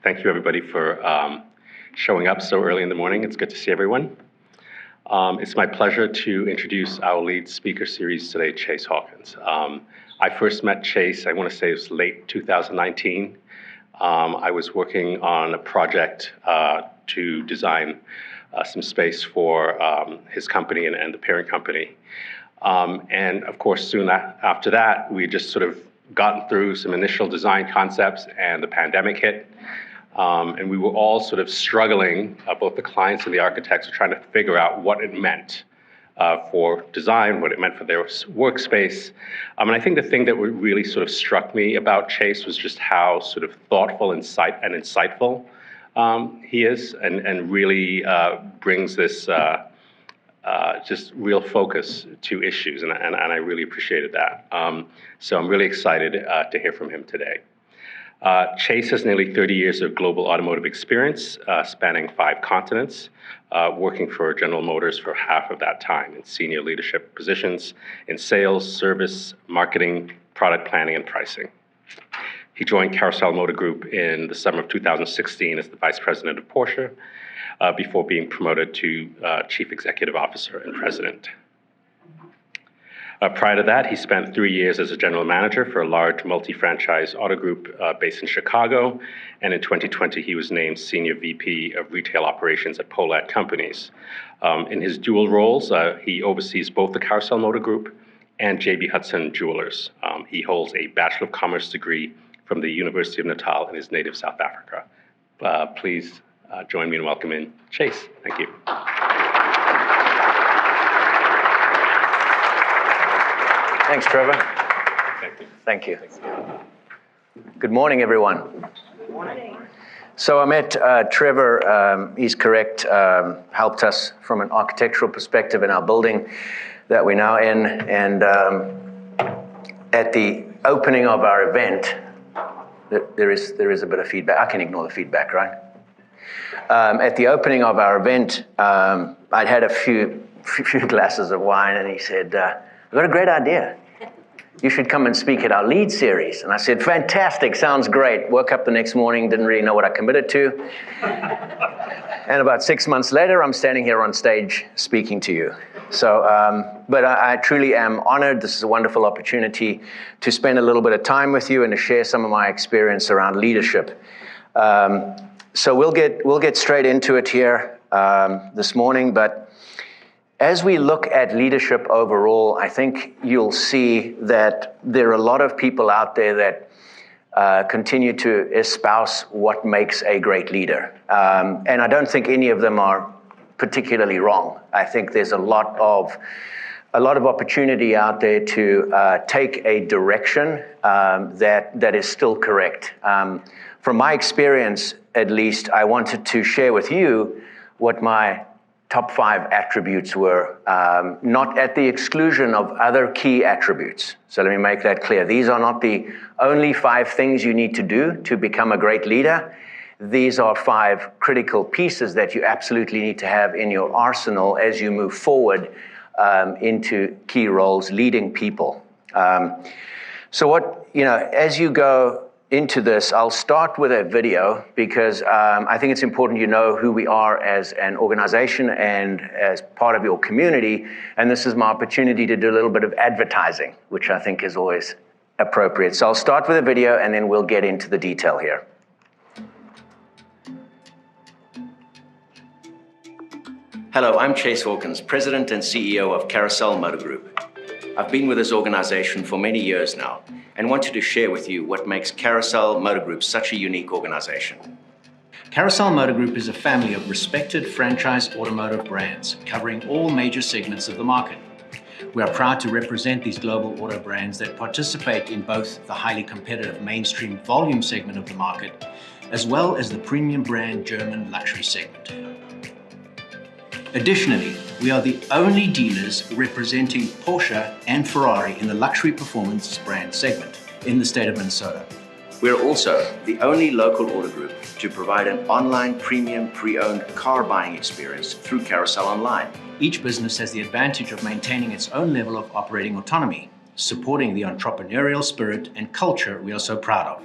Thank you, everybody, for showing up so early in the morning. It's good to see everyone. It's my pleasure to introduce our lead speaker series today, Chase Hawkins. I first met Chase, I want to say it was late 2019. I was working on a project to design some space for his company and the parent company. And of course, soon after that, we just sort of gotten through some initial design concepts and the pandemic hit. And we were all sort of struggling, both the clients and the architects were trying to figure out what it meant for design, what it meant for their workspace. And I think the thing that really sort of struck me about Chase was just how sort of thoughtful and insightful he is, and really brings this just real focus to issues, and I really appreciated that. So I'm really excited to hear from him today. Chase has nearly 30 years of global automotive experience, spanning 5 continents, working for General Motors for half of that time in senior leadership positions in sales, service, marketing, product planning, and pricing. He joined Carousel Motor Group in the summer of 2016 as the vice president of Porsche, before being promoted to chief executive officer and president. Prior to that, he spent 3 years as a general manager for a large multi-franchise auto group based in Chicago, and in 2020, he was named Senior VP of Retail Operations at Polat Companies. In his dual roles, he oversees both the Carousel Motor Group and JB Hudson Jewelers. He holds a Bachelor of Commerce degree from the University of Natal in his native South Africa. Please join me in welcoming Chase. Thank you. Thanks, Trevor. Thank you. Thank you. Good morning, everyone. Good morning. So I met Trevor, he's correct, helped us from an architectural perspective in our building that we're now in. And at the opening of our event, there is a bit of feedback. I can ignore the feedback, right? At the opening of our event, I'd had a few glasses of wine, and he said, I've got a great idea. You should come and speak at our lead series. And I said, fantastic, sounds great. Woke up the next morning, didn't really know what I committed to. And about 6 months later, I'm standing here on stage speaking to you. So, but I truly am honored. This is a wonderful opportunity to spend a little bit of time with you and to share some of my experience around leadership. So we'll get straight into it here this morning, but as we look at leadership overall, I think you'll see that there are a lot of people out there that continue to espouse what makes a great leader. And I don't think any of them are particularly wrong. I think there's a lot of opportunity out there to take a direction that is still correct. From my experience, at least, I wanted to share with you what my top 5 attributes were, not at the exclusion of other key attributes. So let me make that clear. These are not the only 5 things you need to do to become a great leader. These are 5 critical pieces that you absolutely need to have in your arsenal as you move forward into key roles, leading people. So as you go into this, I'll start with a video because I think it's important you know who we are as an organization and as part of your community. And this is my opportunity to do a little bit of advertising, which I think is always appropriate. So I'll start with a video and then we'll get into the detail here. Hello, I'm Chase Hawkins, President and CEO of Carousel Motor Group. I've been with this organization for many years now and wanted to share with you what makes Carousel Motor Group such a unique organization. Carousel Motor Group is a family of respected franchise automotive brands covering all major segments of the market. We are proud to represent these global auto brands that participate in both the highly competitive mainstream volume segment of the market, as well as the premium brand German luxury segment. Additionally, we are the only dealers representing Porsche and Ferrari in the luxury performance brand segment in the state of Minnesota. We are also the only local auto group to provide an online premium pre-owned car buying experience through Carousel Online. Each business has the advantage of maintaining its own level of operating autonomy, supporting the entrepreneurial spirit and culture we are so proud of.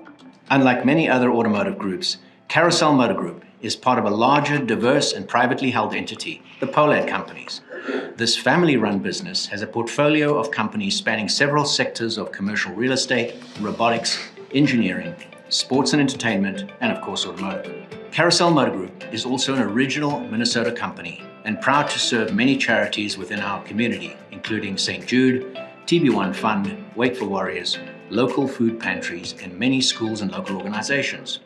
Unlike many other automotive groups, Carousel Motor Group is part of a larger, diverse and privately held entity, the Pollard Companies. This family-run business has a portfolio of companies spanning several sectors of commercial real estate, robotics, engineering, sports and entertainment, and of course automotive. Carousel Motor Group is also an original Minnesota company and proud to serve many charities within our community, including St. Jude, TB1 Fund, Wake for Warriors, local food pantries, and many schools and local organizations.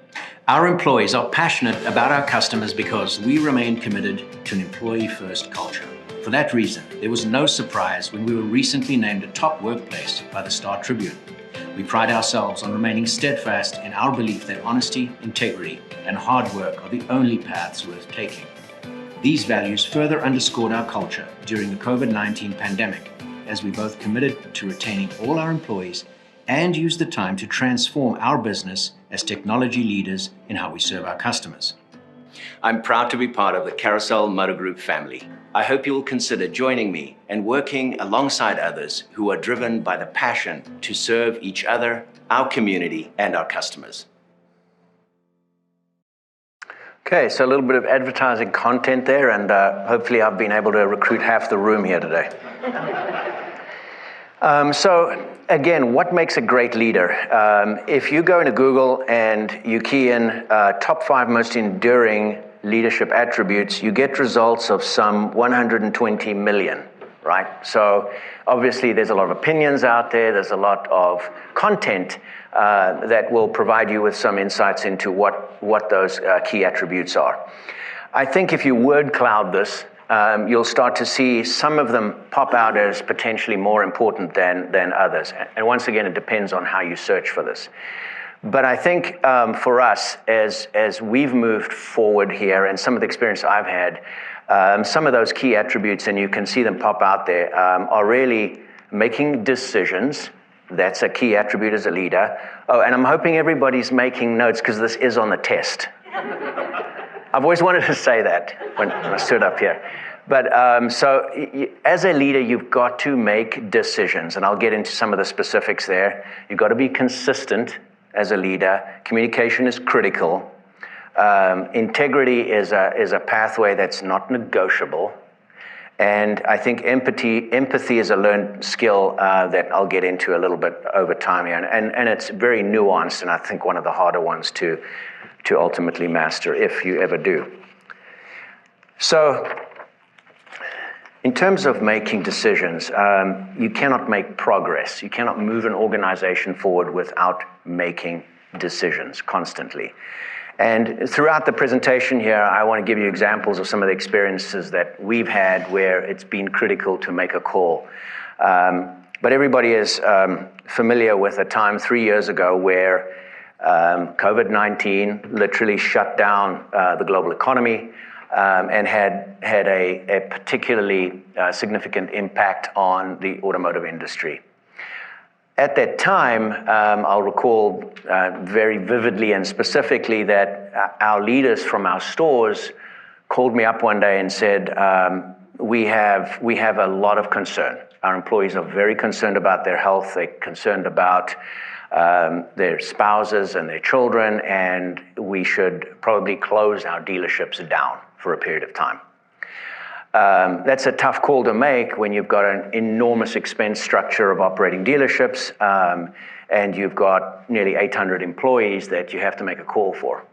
Our employees are passionate about our customers because we remain committed to an employee-first culture. For that reason, there was no surprise when we were recently named a top workplace by the Star Tribune. We pride ourselves on remaining steadfast in our belief that honesty, integrity, and hard work are the only paths worth taking. These values further underscored our culture during the COVID-19 pandemic, as we both committed to retaining all our employees and used the time to transform our business as technology leaders in how we serve our customers. I'm proud to be part of the Carousel Motor Group family. I hope you will consider joining me and working alongside others who are driven by the passion to serve each other, our community, and our customers. Okay, so a little bit of advertising content there, and hopefully I've been able to recruit half the room here today. So again, what makes a great leader? If you go into Google and you key in top 5 most enduring leadership attributes, you get results of some 120 million, right? So obviously there's a lot of opinions out there, there's a lot of content that will provide you with some insights into what those key attributes are. I think if you word cloud this, you'll start to see some of them pop out as potentially more important than others. And once again, it depends on how you search for this. But I think for us, as we've moved forward here, and some of the experience I've had, some of those key attributes, and you can see them pop out there, are really making decisions. That's a key attribute as a leader. Oh, and I'm hoping everybody's making notes because this is on the test. I've always wanted to say that when I stood up here. But so as a leader, you've got to make decisions, and I'll get into some of the specifics there. You've got to be consistent as a leader. Communication is critical. Integrity is a pathway that's not negotiable. And I think empathy is a learned skill that I'll get into a little bit over time here. And it's very nuanced, and I think one of the harder ones to ultimately master, if you ever do. So, in terms of making decisions, you cannot make progress. You cannot move an organization forward without making decisions constantly. And throughout the presentation here, I want to give you examples of some of the experiences that we've had where it's been critical to make a call. But everybody is familiar with a time 3 years ago where COVID-19 literally shut down the global economy and had a particularly significant impact on the automotive industry. At that time, I'll recall very vividly and specifically that our leaders from our stores called me up one day and said, we have a lot of concern. Our employees are very concerned about their health. They're concerned about their spouses and their children, and we should probably close our dealerships down for a period of time. That's a tough call to make when you've got an enormous expense structure of operating dealerships, and you've got nearly 800 employees that you have to make a call for.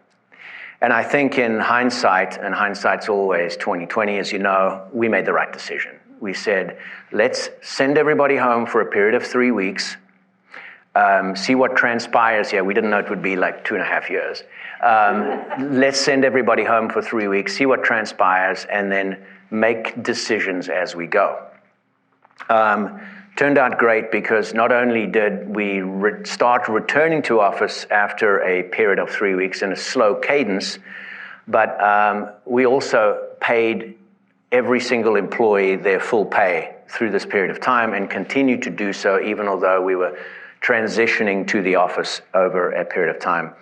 And I think in hindsight, and hindsight's always 20/20, as you know, we made the right decision. We said, let's send everybody home for a period of 3 weeks, see what transpires here. We didn't know it would be like 2.5 years. Let's send everybody home for 3 weeks, see what transpires, and then make decisions as we go. Turned out great because not only did we start returning to office after a period of 3 weeks in a slow cadence, but we also paid every single employee their full pay through this period of time and continued to do so even although we were transitioning to the office over a period of time.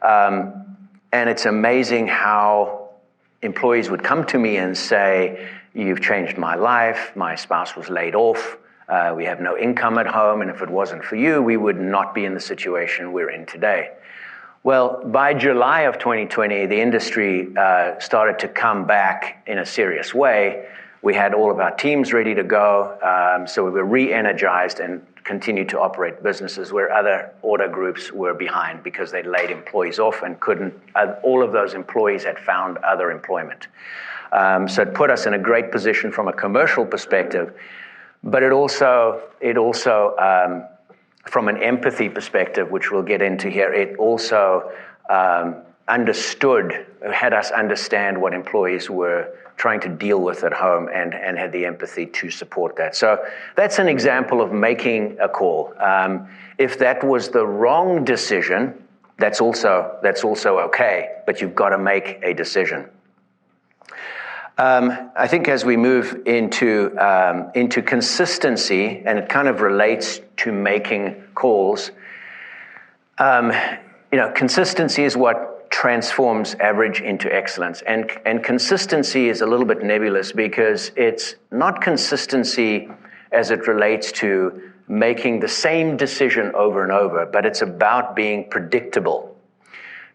And it's amazing how employees would come to me and say, you've changed my life, my spouse was laid off, we have no income at home, and if it wasn't for you, we would not be in the situation we're in today. Well, by July of 2020, the industry started to come back in a serious way. We had all of our teams ready to go, so we were re-energized and continued to operate businesses where other auto groups were behind because they'd laid employees off and couldn't, all of those employees had found other employment. So it put us in a great position from a commercial perspective, but it also from an empathy perspective, which we'll get into here, it also had us understand what employees were trying to deal with at home and had the empathy to support that. So that's an example of making a call. If that was the wrong decision, that's also okay, but you've got to make a decision. I think as we move into consistency, and it kind of relates to making calls, consistency is what transforms average into excellence. And consistency is a little bit nebulous because it's not consistency as it relates to making the same decision over and over, but it's about being predictable.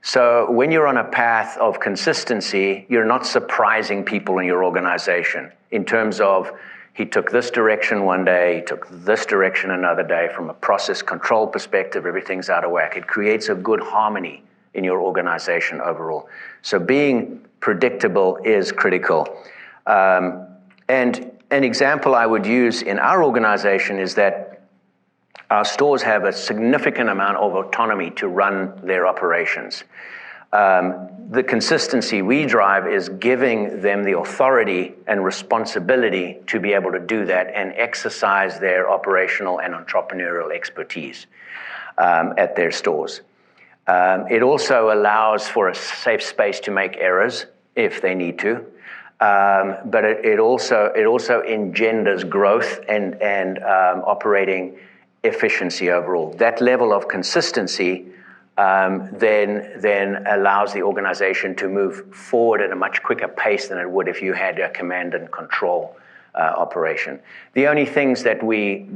So when you're on a path of consistency, you're not surprising people in your organization in terms of he took this direction one day, he took this direction another day. From a process control perspective, everything's out of whack. It creates a good harmony in your organization overall. So being predictable is critical. And an example I would use in our organization is that our stores have a significant amount of autonomy to run their operations. The consistency we drive is giving them the authority and responsibility to be able to do that and exercise their operational and entrepreneurial expertise at their stores. It also allows for a safe space to make errors if they need to, but it also engenders growth and operating efficiency overall. That level of consistency then allows the organization to move forward at a much quicker pace than it would if you had a command and control operation. The only things that we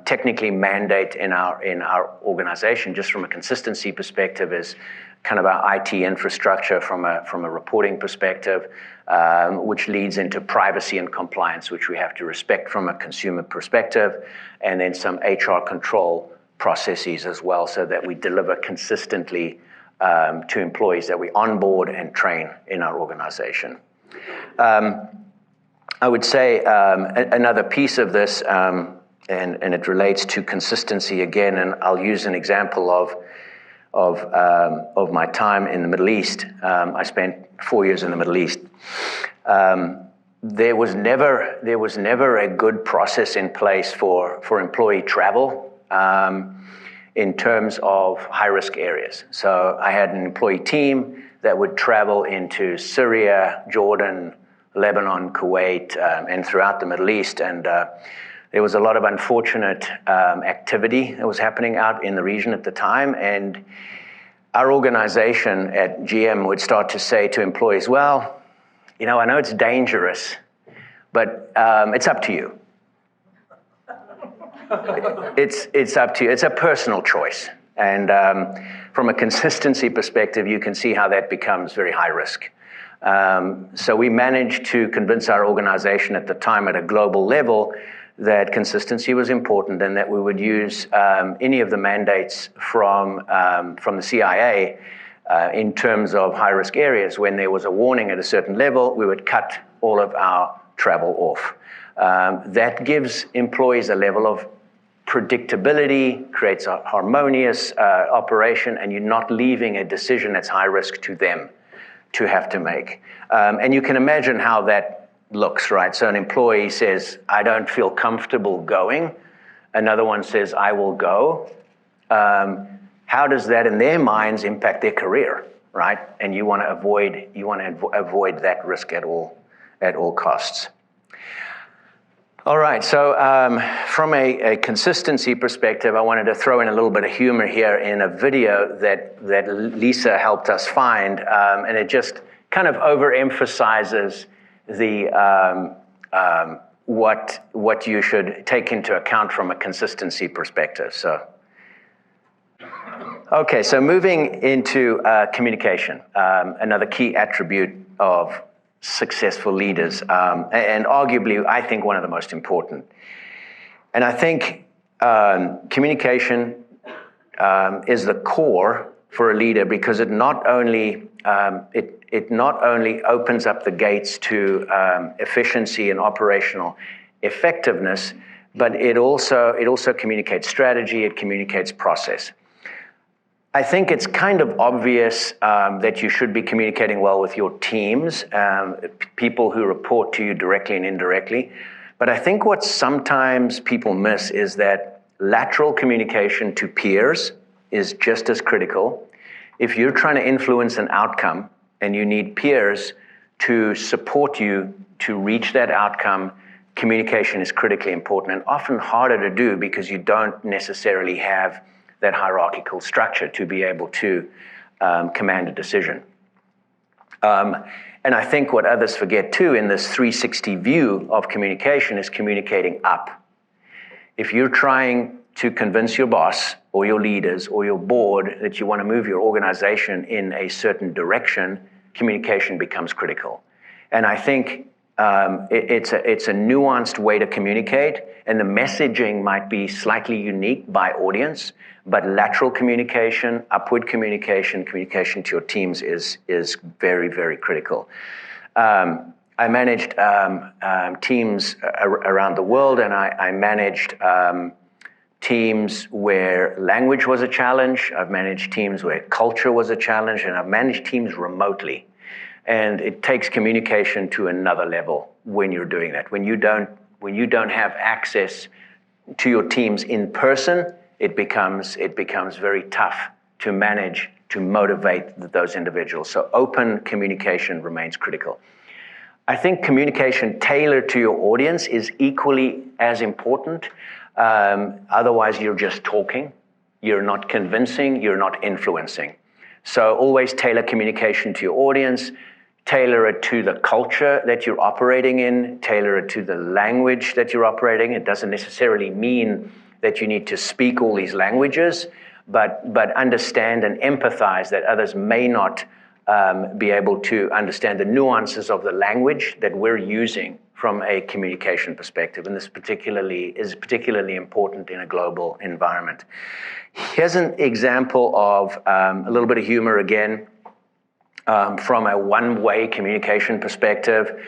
technically mandate in our organization, just from a consistency perspective, is kind of our IT infrastructure from a reporting perspective, which leads into privacy and compliance, which we have to respect from a consumer perspective, and then some HR control processes as well, so that we deliver consistently to employees that we onboard and train in our organization. I would say another piece of this, and it relates to consistency again, and I'll use an example of my time in the Middle East. I spent 4 years in the Middle East. There was never a good process in place for employee travel in terms of high-risk areas. So I had an employee team that would travel into Syria, Jordan, Lebanon, Kuwait, and throughout the Middle East. And there was a lot of unfortunate activity that was happening out in the region at the time. And our organization at GM would start to say to employees, well, I know it's dangerous, but it's up to you. It's up to you. It's a personal choice. And from a consistency perspective, you can see how that becomes very high risk. So we managed to convince our organization at the time at a global level that consistency was important and that we would use any of the mandates from the CIA in terms of high-risk areas. When there was a warning at a certain level, we would cut all of our travel off. That gives employees a level of predictability, creates a harmonious operation, and you're not leaving a decision that's high risk to them to have to make. And you can imagine how that looks, right? So an employee says, I don't feel comfortable going. Another one says, I will go. How does that in their minds impact their career, right? And you want to avoid that risk at all costs. All right, so from a consistency perspective, I wanted to throw in a little bit of humor here in a video that Lisa helped us find, and it just kind of overemphasizes the what you should take into account from a consistency perspective. So, Okay, so moving into communication, another key attribute of successful leaders, and arguably, I think, one of the most important. And I think communication is the core for a leader because it not only opens up the gates to efficiency and operational effectiveness, but it also communicates strategy, it communicates process. I think it's kind of obvious that you should be communicating well with your teams, people who report to you directly and indirectly. But I think what sometimes people miss is that lateral communication to peers is just as critical. If you're trying to influence an outcome and you need peers to support you to reach that outcome, communication is critically important and often harder to do because you don't necessarily have that hierarchical structure to be able to command a decision. And I think what others forget too in this 360 view of communication is communicating up. If you're trying to convince your boss or your leaders or your board that you want to move your organization in a certain direction, communication becomes critical. And I think it's a nuanced way to communicate, and the messaging might be slightly unique by audience, but lateral communication, upward communication, communication to your teams is very, very critical. I managed teams around the world, and I managed teams where language was a challenge. I've managed teams where culture was a challenge, and I've managed teams remotely. And it takes communication to another level when you're doing that. When you don't have access to your teams in person, it becomes very tough to manage, to motivate those individuals. So open communication remains critical. I think communication tailored to your audience is equally as important. Otherwise, you're just talking. You're not convincing. You're not influencing. So always tailor communication to your audience. Tailor it to the culture that you're operating in. Tailor it to the language that you're operating. It doesn't necessarily mean that you need to speak all these languages, but understand and empathize that others may not be able to understand the nuances of the language that we're using from a communication perspective. And this is particularly important in a global environment. Here's an example of a little bit of humor again. From a one-way communication perspective,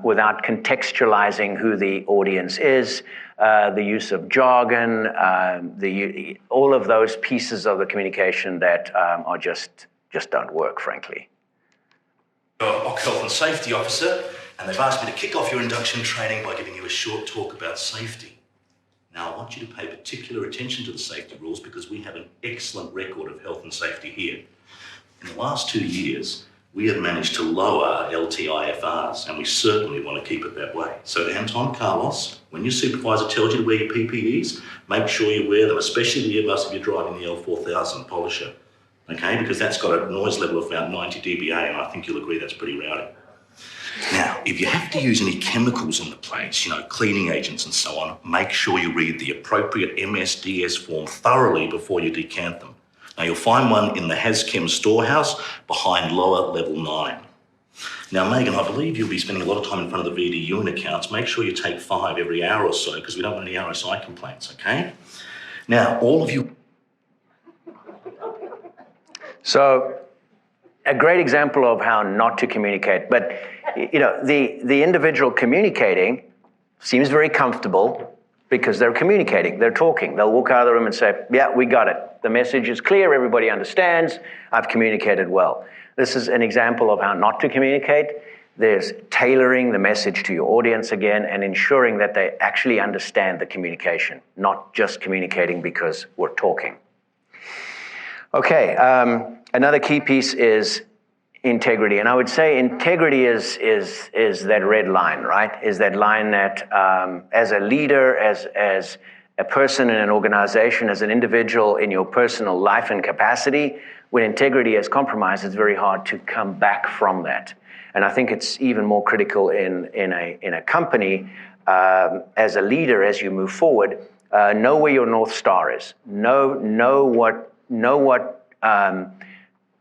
without contextualizing who the audience is, the use of jargon, all of those pieces of the communication that are just don't work, frankly. You're Health and Safety Officer, and they've asked me to kick off your induction training by giving you a short talk about safety. Now, I want you to pay particular attention to the safety rules because we have an excellent record of health and safety here. In the last 2 years, we have managed to lower our LTIFRs, and we certainly want to keep it that way. So, Anton, Carlos, when your supervisor tells you to wear your PPEs, make sure you wear them, especially the earbuds if you're driving the L4000 Polisher, okay? Because that's got a noise level of about 90 dBA, and I think you'll agree that's pretty rowdy. Now, if you have to use any chemicals in the place, cleaning agents and so on, make sure you read the appropriate MSDS form thoroughly before you decant them. Now, you'll find one in the HasChem storehouse behind lower level 9. Now, Megan, I believe you'll be spending a lot of time in front of the VD unit accounts. Make sure you take 5 every hour or so because we don't want any RSI complaints, okay? Now, all of you... So, a great example of how not to communicate. But, the individual communicating seems very comfortable because they're communicating, they're talking. They'll walk out of the room and say, yeah, we got it. The message is clear, everybody understands, I've communicated well. This is an example of how not to communicate. There's tailoring the message to your audience again and ensuring that they actually understand the communication, not just communicating because we're talking. Okay, another key piece is integrity. And I would say integrity is that red line, right? Is that line that as a leader, as a person in an organization, as an individual in your personal life and capacity, when integrity is compromised, it's very hard to come back from that. And I think it's even more critical in a company as a leader as you move forward. Know where your North Star is. Know know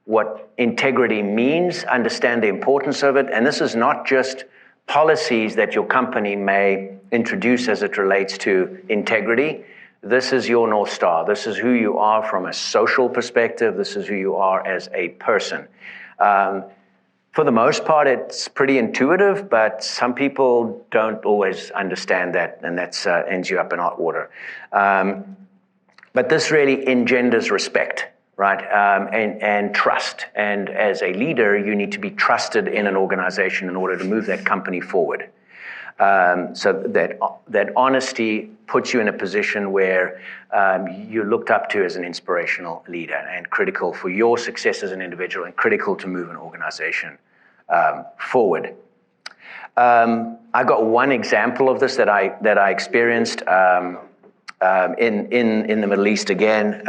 what integrity means, understand the importance of it, and this is not just policies that your company may introduce as it relates to integrity. This is your North Star. This is who you are from a social perspective. This is who you are as a person. For the most part, it's pretty intuitive, but some people don't always understand that, and that ends you up in hot water. But this really engenders respect, right? And trust. And as a leader, you need to be trusted in an organization in order to move that company forward. So that honesty puts you in a position where you're looked up to as an inspirational leader and critical for your success as an individual and critical to move an organization forward. I got one example of this that I experienced in the Middle East again.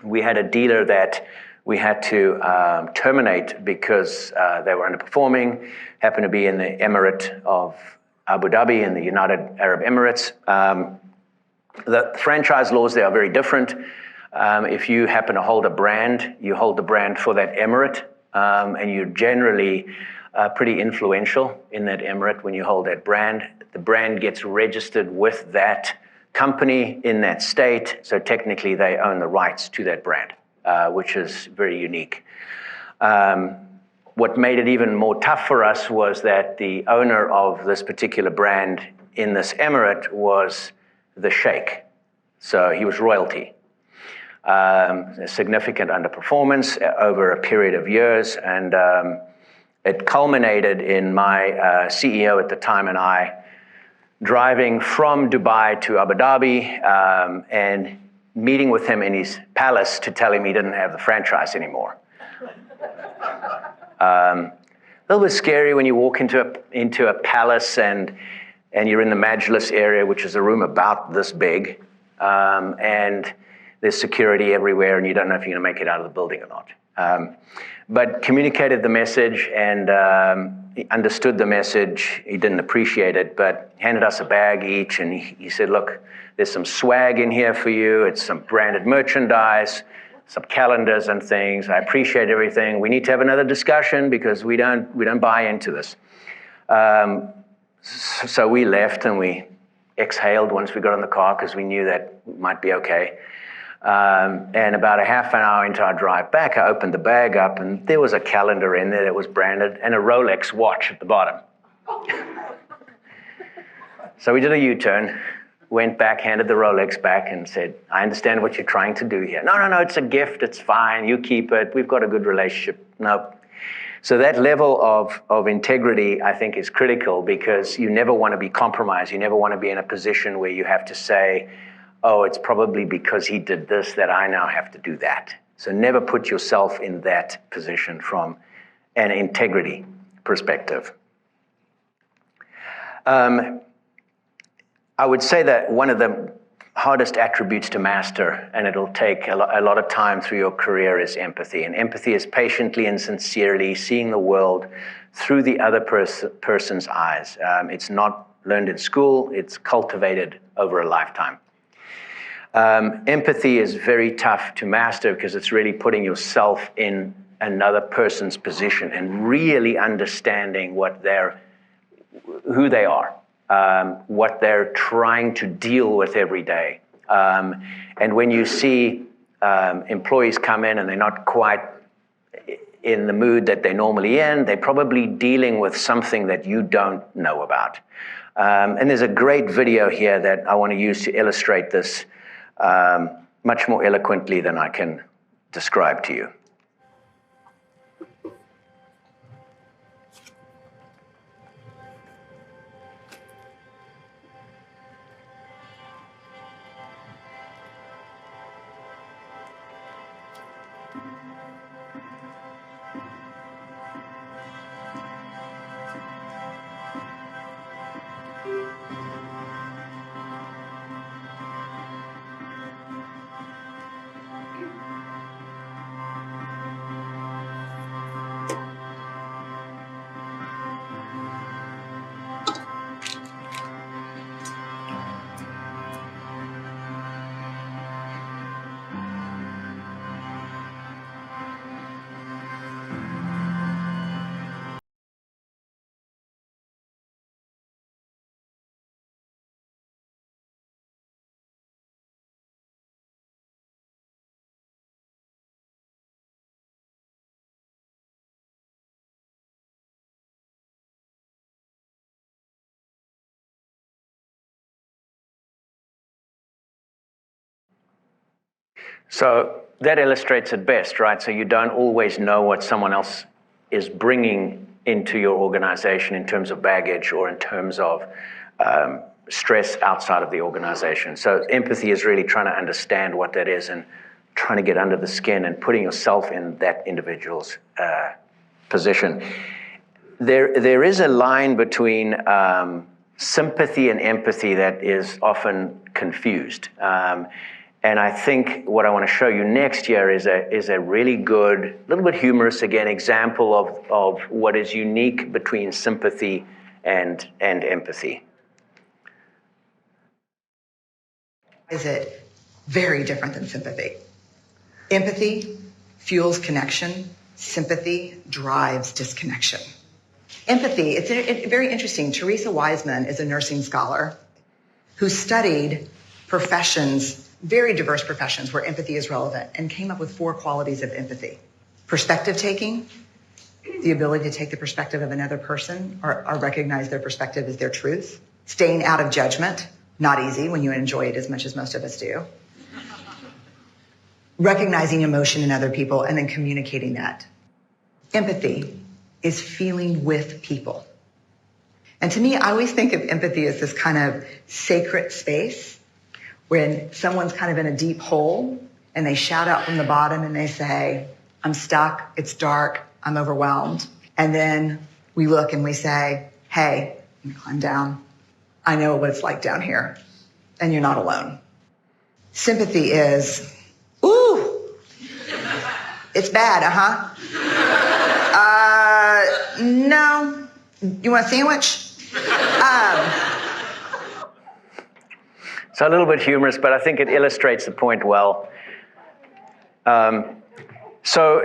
We had a dealer that we had to terminate because they were underperforming, happened to be in the Emirate of Abu Dhabi in the United Arab Emirates. The franchise laws there are very different. If you happen to hold a brand, you hold the brand for that emirate, and you're generally pretty influential in that emirate when you hold that brand. The brand gets registered with that company in that state, so technically they own the rights to that brand, which is very unique. What made it even more tough for us was that the owner of this particular brand in this emirate was the sheikh, so he was royalty. A significant underperformance over a period of years, and it culminated in my CEO at the time and I driving from Dubai to Abu Dhabi and meeting with him in his palace to tell him he didn't have the franchise anymore. A little bit scary when you walk into a palace and you're in the Majlis area, which is a room about this big, and there's security everywhere, and you don't know if you're going to make it out of the building or not. But communicated the message, and he understood the message. He didn't appreciate it, but handed us a bag each, and he said, look, there's some swag in here for you. It's some branded merchandise, some calendars and things. I appreciate everything. We need to have another discussion because we don't buy into this. So we left, and we exhaled once we got in the car because we knew that might be okay. And about a half an hour into our drive back, I opened the bag up, and there was a calendar in there that was branded and a Rolex watch at the bottom. So we did a U-turn, went back, handed the Rolex back, and said, I understand what you're trying to do here. No, it's a gift. It's fine. You keep it. We've got a good relationship. No. So that level of integrity, I think, is critical because you never want to be compromised. You never want to be in a position where you have to say, oh, it's probably because he did this that I now have to do that. So never put yourself in that position from an integrity perspective. I would say that one of the hardest attributes to master, and it'll take a lot of time through your career, is empathy. And empathy is patiently and sincerely seeing the world through the other person's eyes. It's not learned in school, it's cultivated over a lifetime. Empathy is very tough to master because it's really putting yourself in another person's position and really understanding who they are, what they're trying to deal with every day. And when you see employees come in and they're not quite in the mood that they're normally in, they're probably dealing with something that you don't know about. And there's a great video here that I want to use to illustrate this much more eloquently than I can describe to you. So that illustrates it best, right? So you don't always know what someone else is bringing into your organization in terms of baggage or in terms of stress outside of the organization. So empathy is really trying to understand what that is and trying to get under the skin and putting yourself in that individual's position. There is a line between sympathy and empathy that is often confused. And I think what I want to show you next year is a really good, little bit humorous again, example of what is unique between sympathy and empathy. Is it very different than sympathy? Empathy fuels connection. Sympathy drives disconnection. Empathy, it's very interesting. Teresa Wiseman is a nursing scholar who studied professions, very diverse professions where empathy is relevant, and came up with 4 qualities of empathy. Perspective taking, the ability to take the perspective of another person or recognize their perspective as their truth. Staying out of judgment, not easy when you enjoy it as much as most of us do. Recognizing emotion in other people and then communicating that. Empathy is feeling with people. And to me, I always think of empathy as this kind of sacred space when someone's kind of in a deep hole and they shout out from the bottom and they say, I'm stuck, it's dark, I'm overwhelmed. And then we look and we say, hey, you climb down. I know what it's like down here, and you're not alone. Sympathy is, ooh, it's bad, no, you want a sandwich? So a little bit humorous, but I think it illustrates the point well. So,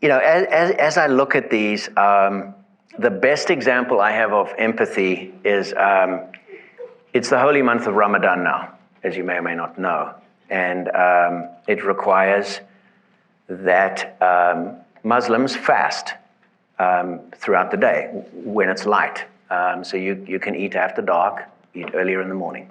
you know, as I look at these, the best example I have of empathy is it's the holy month of Ramadan now, as you may or may not know. And it requires that Muslims fast throughout the day when it's light. So you can eat after dark, eat earlier in the morning.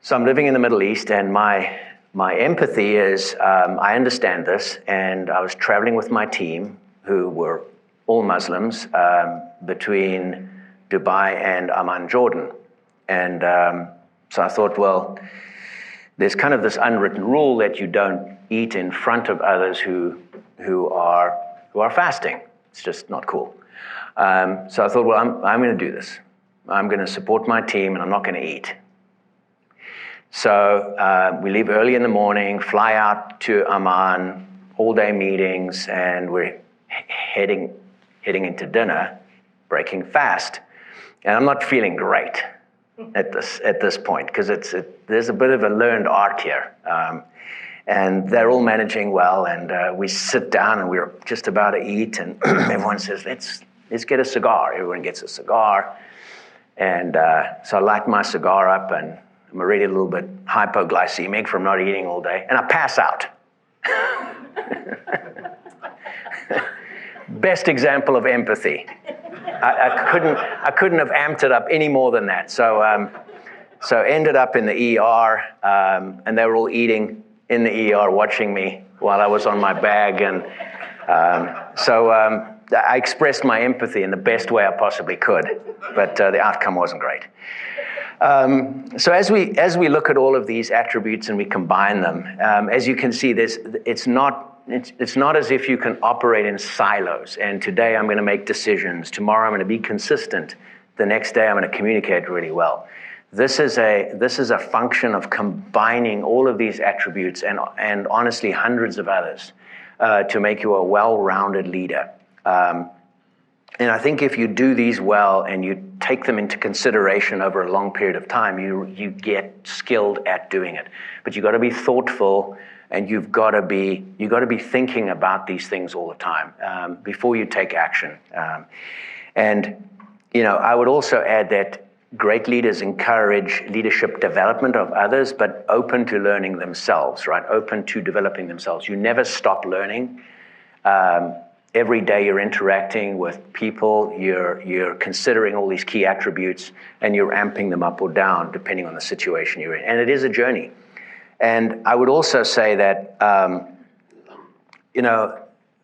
So I'm living in the Middle East, and my empathy is, I understand this, and I was traveling with my team, who were all Muslims, between Dubai and Amman, Jordan. And so I thought, well, there's kind of this unwritten rule that you don't eat in front of others who are fasting. It's just not cool. So I thought, well, I'm going to do this. I'm going to support my team, and I'm not going to eat. So we leave early in the morning, fly out to Amman, all-day meetings, and we're heading into dinner, breaking fast. And I'm not feeling great at this point, because there's a bit of a learned art here. And they're all managing well, and we sit down, and we're just about to eat, and everyone says, let's get a cigar. Everyone gets a cigar. And so I light my cigar up, and I'm already a little bit hypoglycemic from not eating all day, and I pass out. Best example of empathy. I couldn't have amped it up any more than that. So ended up in the ER, and they were all eating in the ER, watching me while I was on my bag, and so I expressed my empathy in the best way I possibly could, but the outcome wasn't great. So as we look at all of these attributes and we combine them, as you can see, it's not as if you can operate in silos. And today I'm going to make decisions. Tomorrow I'm going to be consistent. The next day I'm going to communicate really well. This is a function of combining all of these attributes and honestly hundreds of others to make you a well-rounded leader. And I think if you do these well and you take them into consideration over a long period of time, you get skilled at doing it. But you've got to be thoughtful, and you've got to be thinking about these things all the time before you take action. And you know, I would also add that great leaders encourage leadership development of others, but open to learning themselves, right? Open to developing themselves. You never stop learning. Every day you're interacting with people, you're considering all these key attributes, and you're amping them up or down depending on the situation you're in. And it is a journey. And I would also say that,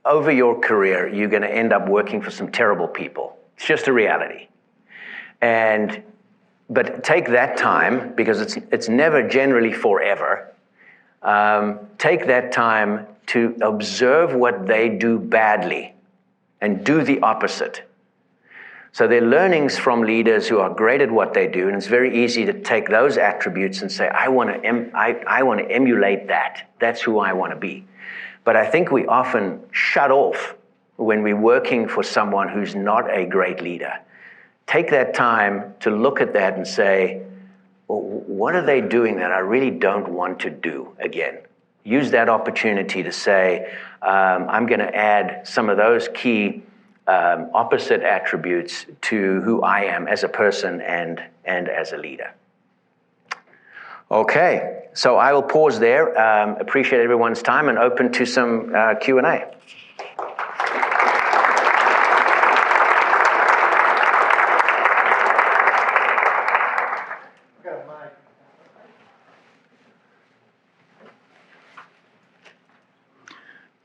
over your career, you're going to end up working for some terrible people. It's just a reality. But take that time, because it's never generally forever. Take that time to observe what they do badly and do the opposite. So they're learnings from leaders who are great at what they do, and it's very easy to take those attributes and say, I want to emulate that. That's who I want to be. But I think we often shut off when we're working for someone who's not a great leader. Take that time to look at that and say, well, what are they doing that I really don't want to do again? Use that opportunity to say, I'm going to add some of those key opposite attributes to who I am as a person and as a leader. Okay, so I will pause there. Appreciate everyone's time and open to some Q&A.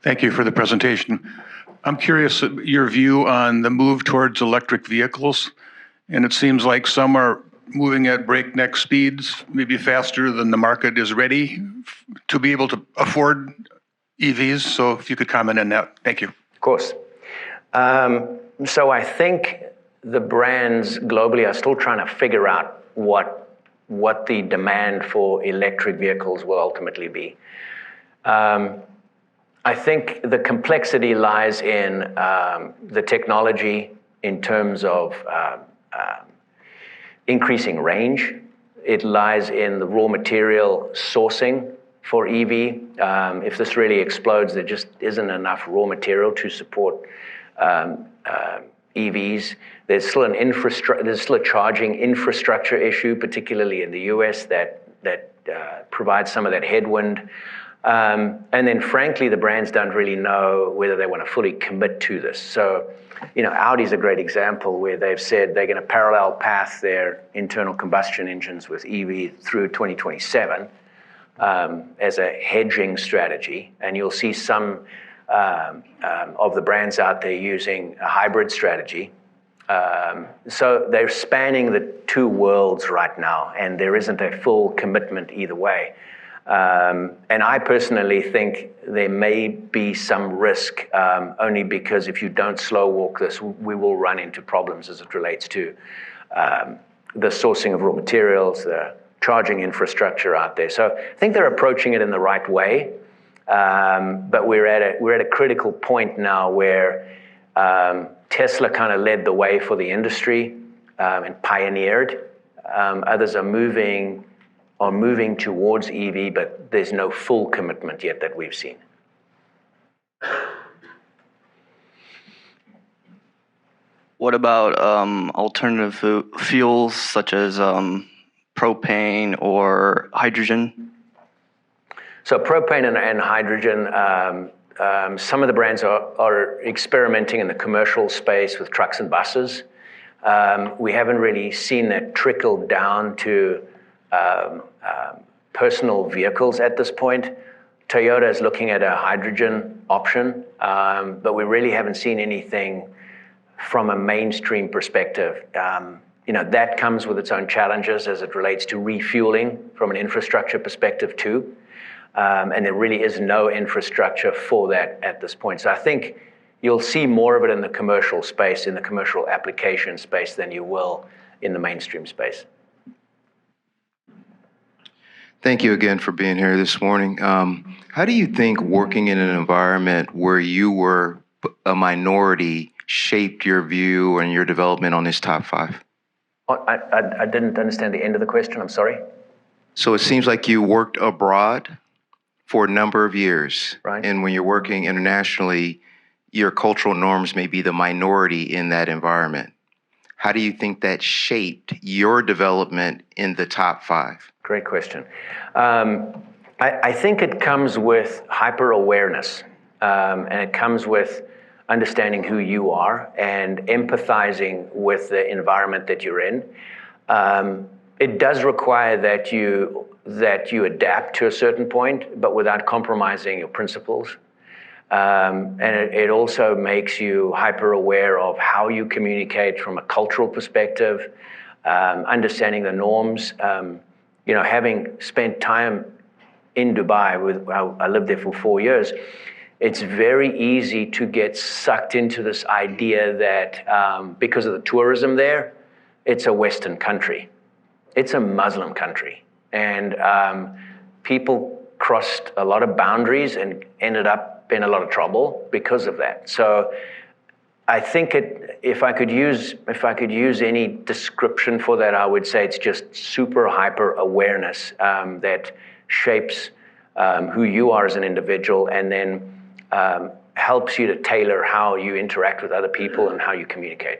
Thank you for the presentation. I'm curious your view on the move towards electric vehicles, and it seems like some are moving at breakneck speeds, maybe faster than the market is ready to be able to afford EVs. So if you could comment on that. Thank you. Of course. So I think the brands globally are still trying to figure out what the demand for electric vehicles will ultimately be. I think the complexity lies in the technology in terms of increasing range. It lies in the raw material sourcing for EV. If this really explodes, there just isn't enough raw material to support EVs. There's still a charging infrastructure issue, particularly in the US, that provides some of that headwind. And then, frankly, the brands don't really know whether they want to fully commit to this. So, Audi's a great example where they've said they're going to parallel path their internal combustion engines with EV through 2027 as a hedging strategy. And you'll see some of the brands out there using a hybrid strategy. So they're spanning the two worlds right now, and there isn't a full commitment either way. And I personally think there may be some risk, only because if you don't slow walk this, we will run into problems as it relates to the sourcing of raw materials, the charging infrastructure out there. So I think they're approaching it in the right way, but we're at a critical point now where Tesla kind of led the way for the industry and pioneered. Others are moving towards EV, but there's no full commitment yet that we've seen. What about alternative fuels such as propane or hydrogen? So propane and hydrogen, some of the brands are experimenting in the commercial space with trucks and buses. We haven't really seen that trickle down to personal vehicles at this point. Toyota is looking at a hydrogen option, but we really haven't seen anything from a mainstream perspective. That comes with its own challenges as it relates to refueling from an infrastructure perspective too. And there really is no infrastructure for that at this point. So I think you'll see more of it in the commercial space, in the commercial application space, than you will in the mainstream space. Thank you again for being here this morning. How do you think working in an environment where you were a minority shaped your view and your development on this top five? I didn't understand the end of the question. I'm sorry. So it seems like you worked abroad for a number of years. Right. And when you're working internationally, your cultural norms may be the minority in that environment. How do you think that shaped your development in the top five? Great question. I think it comes with hyper-awareness, and it comes with understanding who you are and empathizing with the environment that you're in. it does require that you adapt to a certain point, but without compromising your principles. And it also makes you hyper aware of how you communicate from a cultural perspective, understanding the norms. Having spent time in Dubai, I lived there for 4 years, it's very easy to get sucked into this idea that because of the tourism there, it's a Western country. It's a Muslim country. And people crossed a lot of boundaries and ended up in a lot of trouble because of that. So I think if I could use any description for that, I would say it's just super hyper awareness that shapes who you are as an individual, and then helps you to tailor how you interact with other people and how you communicate.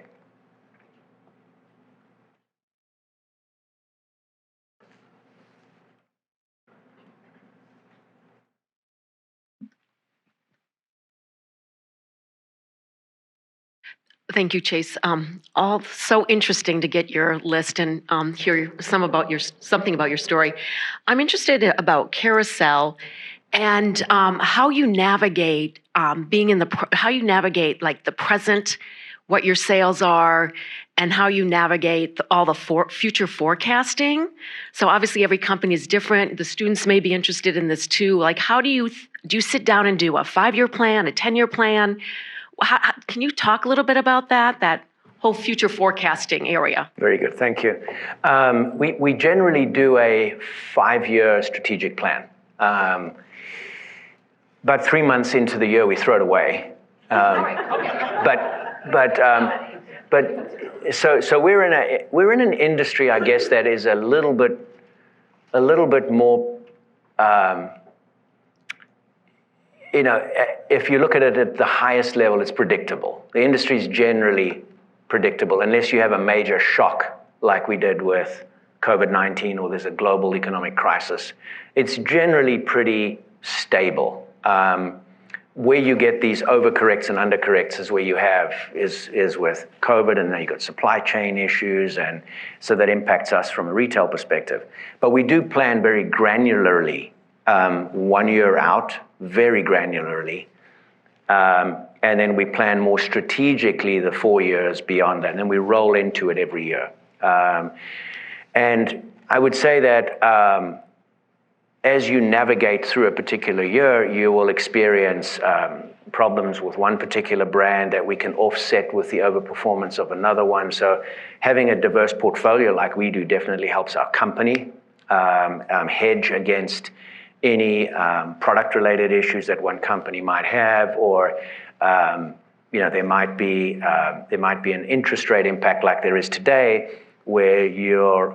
Thank you, Chase. All so interesting to get your list and hear something about your story. I'm interested about Carousel and how you navigate how you navigate like the present, what your sales are, and how you navigate all the future forecasting. So obviously every company is different. The students may be interested in this too. Like, how do you sit down and do a 5-year plan, a 10-year plan? Can you talk a little bit about that whole future forecasting area? Very good, thank you. We generally do a 5-year strategic plan. About 3 months into the year, we throw it away. All right, okay. So we're in an industry, I guess, that is a little bit more. If you look at it at the highest level, it's predictable. The industry is generally predictable, unless you have a major shock like we did with COVID-19 or there's a global economic crisis. It's generally pretty stable. Where you get these overcorrects and undercorrects is where you have is with COVID, and then you've got supply chain issues, and so that impacts us from a retail perspective. But we do plan very granularly, 1 year out, very granularly. And then we plan more strategically the 4 years beyond that, and then we roll into it every year. And I would say that as you navigate through a particular year, you will experience problems with one particular brand that we can offset with the overperformance of another one. So having a diverse portfolio like we do definitely helps our company hedge against any product-related issues that one company might have, or there might be an interest rate impact like there is today, where you're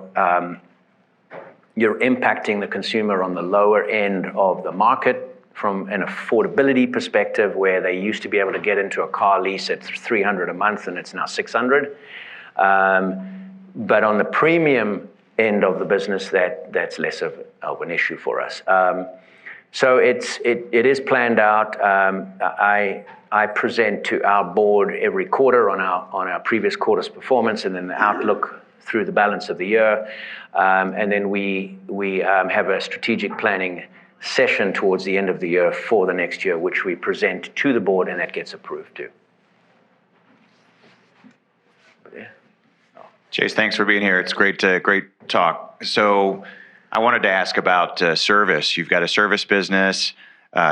impacting the consumer on the lower end of the market from an affordability perspective, where they used to be able to get into a car lease at $300 a month and it's now $600. But on the premium end of the business, that's less of an issue for us. So it is planned out. I present to our board every quarter on our previous quarter's performance, and then the outlook through the balance of the year, and then we have a strategic planning session towards the end of the year for the next year, which we present to the board, and that gets approved too. Chase, thanks for being here. It's great talk. So I wanted to ask about service. You've got a service business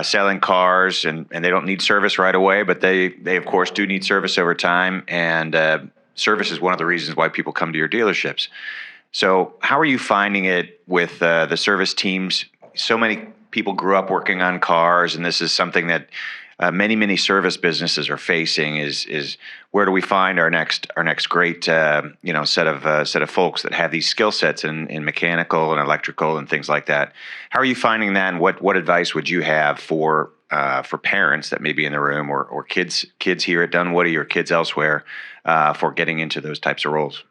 selling cars, and they don't need service right away, but they of course do need service over time, and service is one of the reasons why people come to your dealerships. So how are you finding it with the service teams? So many people grew up working on cars, and this is something that many service businesses are facing. Is where do we find our next great set of folks that have these skill sets in mechanical and electrical and things like that? How are you finding that, and what advice would you have for parents that may be in the room, or kids here at Dunwoody or kids elsewhere for getting into those types of roles?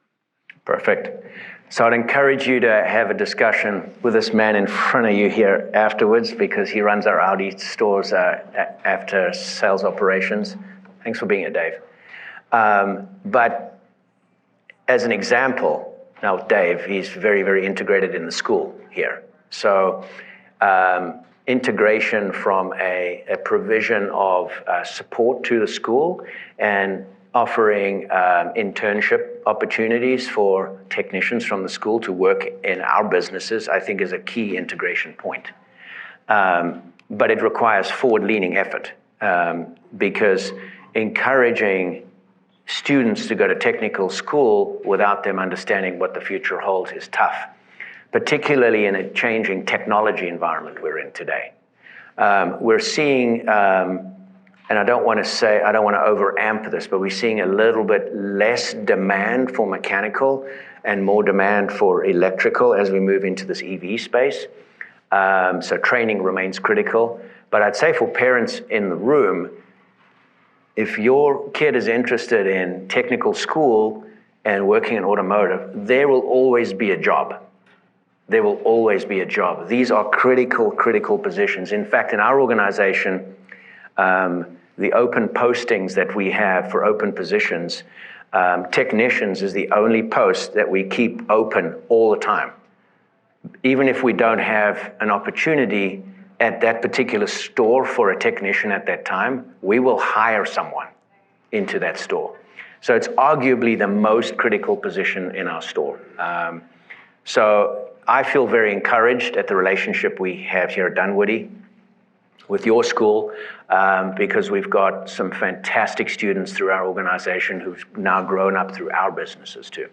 Perfect. So I'd encourage you to have a discussion with this man in front of you here afterwards, because he runs our Audi stores after sales operations. Thanks for being here, Dave. But as an example, now Dave, he's very, very integrated in the school here. So integration from a provision of support to the school and offering internship opportunities for technicians from the school to work in our businesses, I think is a key integration point. But it requires forward-leaning effort because encouraging students to go to technical school without them understanding what the future holds is tough, particularly in a changing technology environment we're in today. We're seeing, and I don't want to over-amp this, but we're seeing a little bit less demand for mechanical and more demand for electrical as we move into this EV space. So training remains critical. But I'd say for parents in the room, if your kid is interested in technical school and working in automotive, there will always be a job. There will always be a job. These are critical positions. In fact, in our organization, the open postings that we have for open positions, technicians is the only post that we keep open all the time. Even if we don't have an opportunity at that particular store for a technician at that time, we will hire someone into that store. So it's arguably the most critical position in our store. So I feel very encouraged at the relationship we have here at Dunwoody with your school, because we've got some fantastic students through our organization who've now grown up through our businesses too.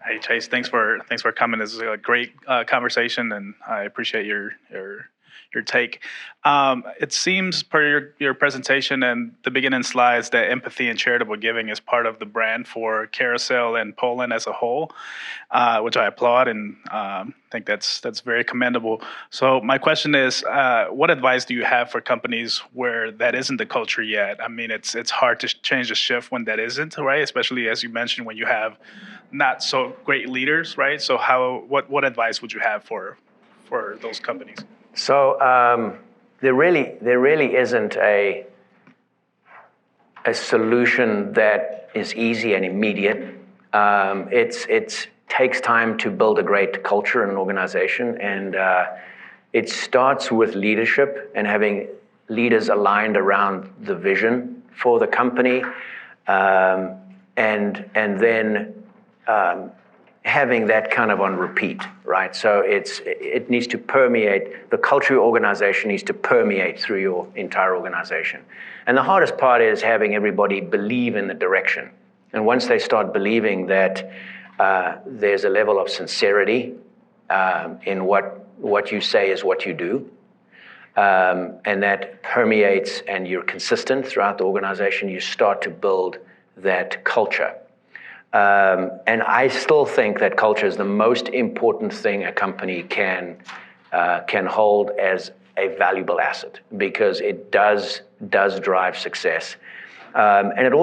Hey Chase, thanks for coming. This is a great conversation, and I appreciate your take. It seems per your presentation and the beginning slides that empathy and charitable giving is part of the brand for Carousel and Poland as a whole, which I applaud and think that's very commendable. So my question is, what advice do you have for companies where that isn't the culture yet? I mean, it's hard to change the shift when that isn't, right? Especially as you mentioned, when you have not so great leaders, right? So what advice would you have for those companies? So there really isn't a solution that is easy and immediate. It takes time to build a great culture in an organization, and it starts with leadership and having leaders aligned around the vision for the company, and then having that kind of on repeat, right? So it needs to permeate, the culture of your organization needs to permeate through your entire organization. And the hardest part is having everybody believe in the direction. And once they start believing that there's a level of sincerity in what you say is what you do, and that permeates and you're consistent throughout the organization, you start to build that culture. And I still think that culture is the most important thing a company can hold as a valuable asset, because it does drive success. And it's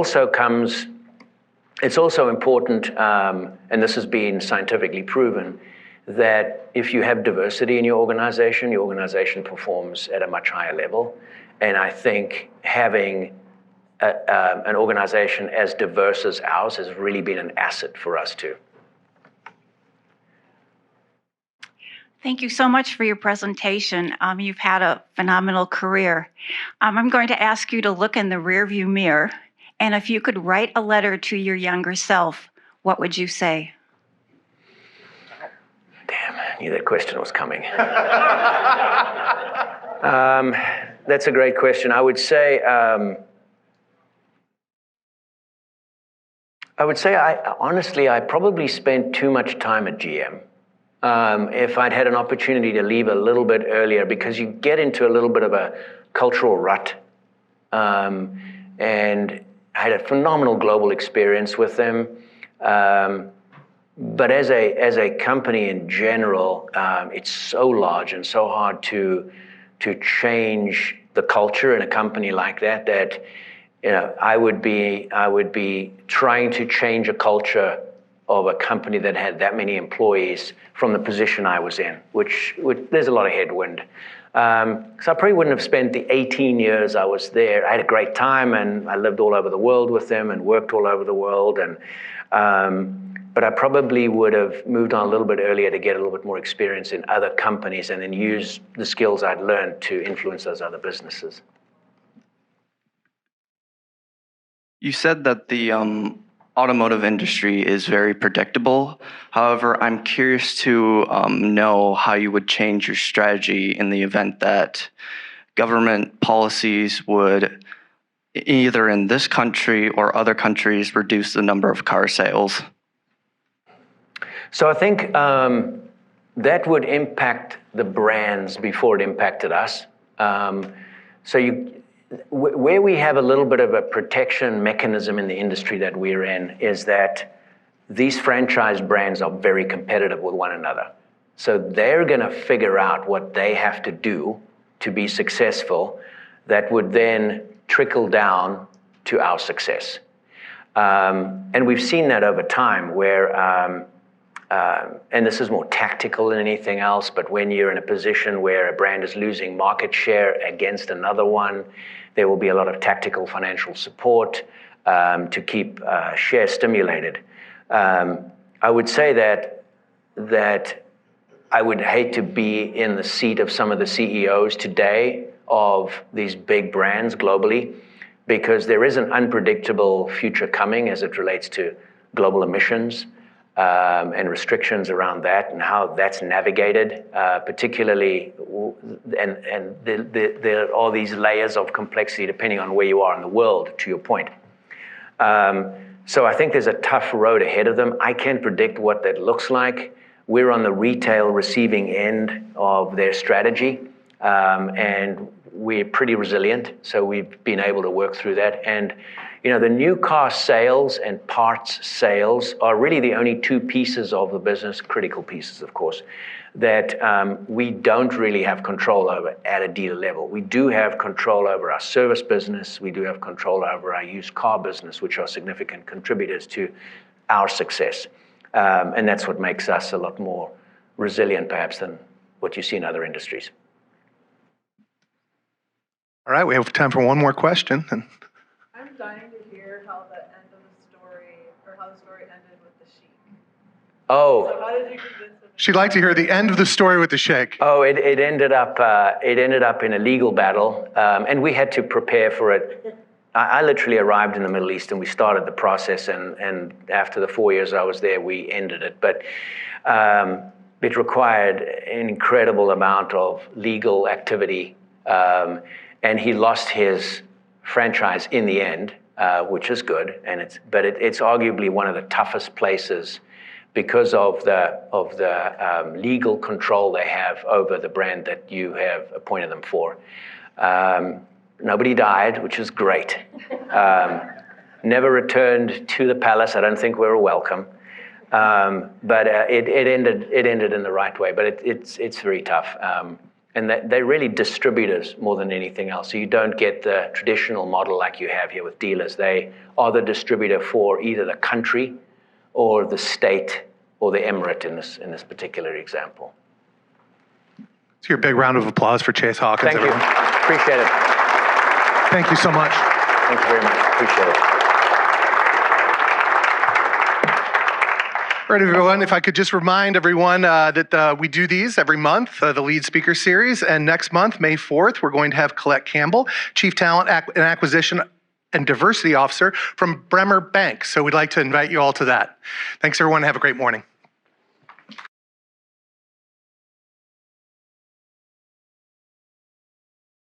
also important, and this has been scientifically proven, that if you have diversity in your organization performs at a much higher level. And I think having an organization as diverse as ours has really been an asset for us too. Thank you so much for your presentation. You've had a phenomenal career. I'm going to ask you to look in the rearview mirror, and if you could write a letter to your younger self, what would you say? Damn, I knew that question was coming. That's a great question. I would say I probably spent too much time at GM. If I'd had an opportunity to leave a little bit earlier, because you get into a little bit of a cultural rut. And I had a phenomenal global experience with them. But as a company in general, it's so large and so hard to change the culture in a company like that I would be trying to change a culture of a company that had that many employees from the position I was in, which there's a lot of headwind. So I probably wouldn't have spent the 18 years I was there. I had a great time, and I lived all over the world with them and worked all over the world. But I probably would have moved on a little bit earlier to get a little bit more experience in other companies and then use the skills I'd learned to influence those other businesses. You said that the automotive industry is very predictable. However, I'm curious to know how you would change your strategy in the event that government policies would, either in this country or other countries, reduce the number of car sales. So I think that would impact the brands before it impacted us. Where we have a little bit of a protection mechanism in the industry that we're in is that these franchise brands are very competitive with one another. So they're going to figure out what they have to do to be successful that would then trickle down to our success. And we've seen that over time where, and this is more tactical than anything else, but when you're in a position where a brand is losing market share against another one, there will be a lot of tactical financial support to keep share stimulated. I would say that I would hate to be in the seat of some of the CEOs today of these big brands globally, because there is an unpredictable future coming as it relates to global emissions and restrictions around that and how that's navigated, particularly, and there are these layers of complexity depending on where you are in the world, to your point. So I think there's a tough road ahead of them. I can't predict what that looks like. We're on the retail receiving end of their strategy, and we're pretty resilient, so we've been able to work through that. And the new car sales and parts sales are really the only two pieces of the business, critical pieces, of course, that we don't really have control over at a dealer level. We do have control over our service business. We do have control over our used car business, which are significant contributors to our success. And that's what makes us a lot more resilient, perhaps, than what you see in other industries. All right, we have time for one more question. I'm dying to hear how the end of the story, or how the story ended with the sheik. Oh. So how did you convince them? She'd like to hear the end of the story with the sheik. Oh, it ended up in a legal battle, and we had to prepare for it. I literally arrived in the Middle East and we started the process, and after the 4 years I was there, we ended it. But it required an incredible amount of legal activity, and he lost his franchise in the end, which is good. But it's arguably one of the toughest places because of the legal control they have over the brand that you have appointed them for. Nobody died, which is great. Never returned to the palace. I don't think we were welcome. But it ended in the right way. But it's very tough. And they're really distributors more than anything else. So you don't get the traditional model like you have here with dealers. They are the distributor for either the country or the state or the emirate in this particular example. Let's hear a big round of applause for Chase Hawkins. Thank you. Appreciate it. Thank you so much. Thank you very much. Appreciate it. All right, everyone, if I could just remind everyone that we do these every month, the Lead Speaker Series. And next month, May 4th, we're going to have Colette Campbell, Chief Talent and Acquisition and Diversity Officer from Bremer Bank. So we'd like to invite you all to that. Thanks, everyone. Have a great morning.